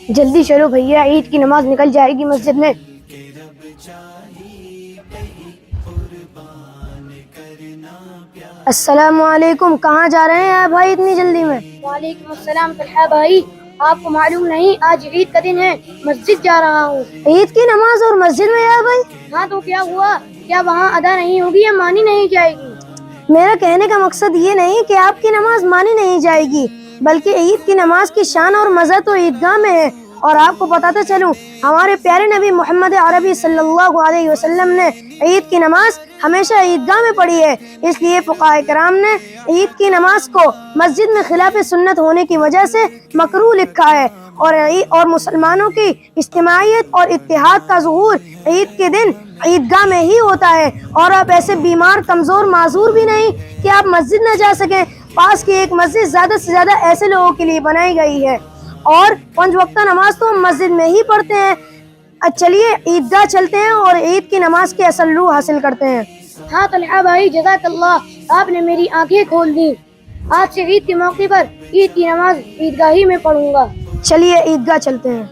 جلدی چلو بھیا، عید کی نماز نکل جائے گی مسجد میں۔ السلام علیکم، کہاں جا رہے ہیں آپ بھائی اتنی جلدی میں؟ وعلیکم السلام طلحہ بھائی، آپ کو معلوم نہیں آج عید کا دن ہے، مسجد جا رہا ہوں۔ عید کی نماز اور مسجد میں یا بھائی؟ ہاں تو کیا ہوا، کیا وہاں ادا نہیں ہوگی یا مانی نہیں جائے گی؟ میرا کہنے کا مقصد یہ نہیں کہ آپ کی نماز مانی نہیں جائے گی، بلکہ عید کی نماز کی شان اور مزہ تو عیدگاہ میں ہے۔ اور آپ کو بتاتا چلوں، ہمارے پیارے نبی محمد عربی صلی اللہ علیہ وسلم نے عید کی نماز ہمیشہ عیدگاہ میں پڑھی ہے، اس لیے فقہاء کرام نے عید کی نماز کو مسجد میں خلاف سنت ہونے کی وجہ سے مکروہ لکھا ہے، اور مسلمانوں کی اجتماعیت اور اتحاد کا ظہور عید کے دن عیدگاہ میں ہی ہوتا ہے۔ اور آپ ایسے بیمار، کمزور، معذور بھی نہیں کہ آپ مسجد نہ جا سکیں۔ پاس کی ایک مسجد زیادہ سے زیادہ ایسے لوگوں کے لیے بنائی گئی ہے، اور 5 وقتہ نماز تو ہم مسجد میں ہی پڑھتے ہیں۔ چلیے عیدگاہ چلتے ہیں اور عید کی نماز کے اصل روح حاصل کرتے ہیں۔ ہاں طلحہ بھائی، جزاک اللہ، آپ نے میری آنکھیں کھول دی۔ آج سے عید کے موقع پر عید کی نماز عیدگاہ ہی میں پڑھوں گا۔ چلیے عیدگاہ چلتے ہیں۔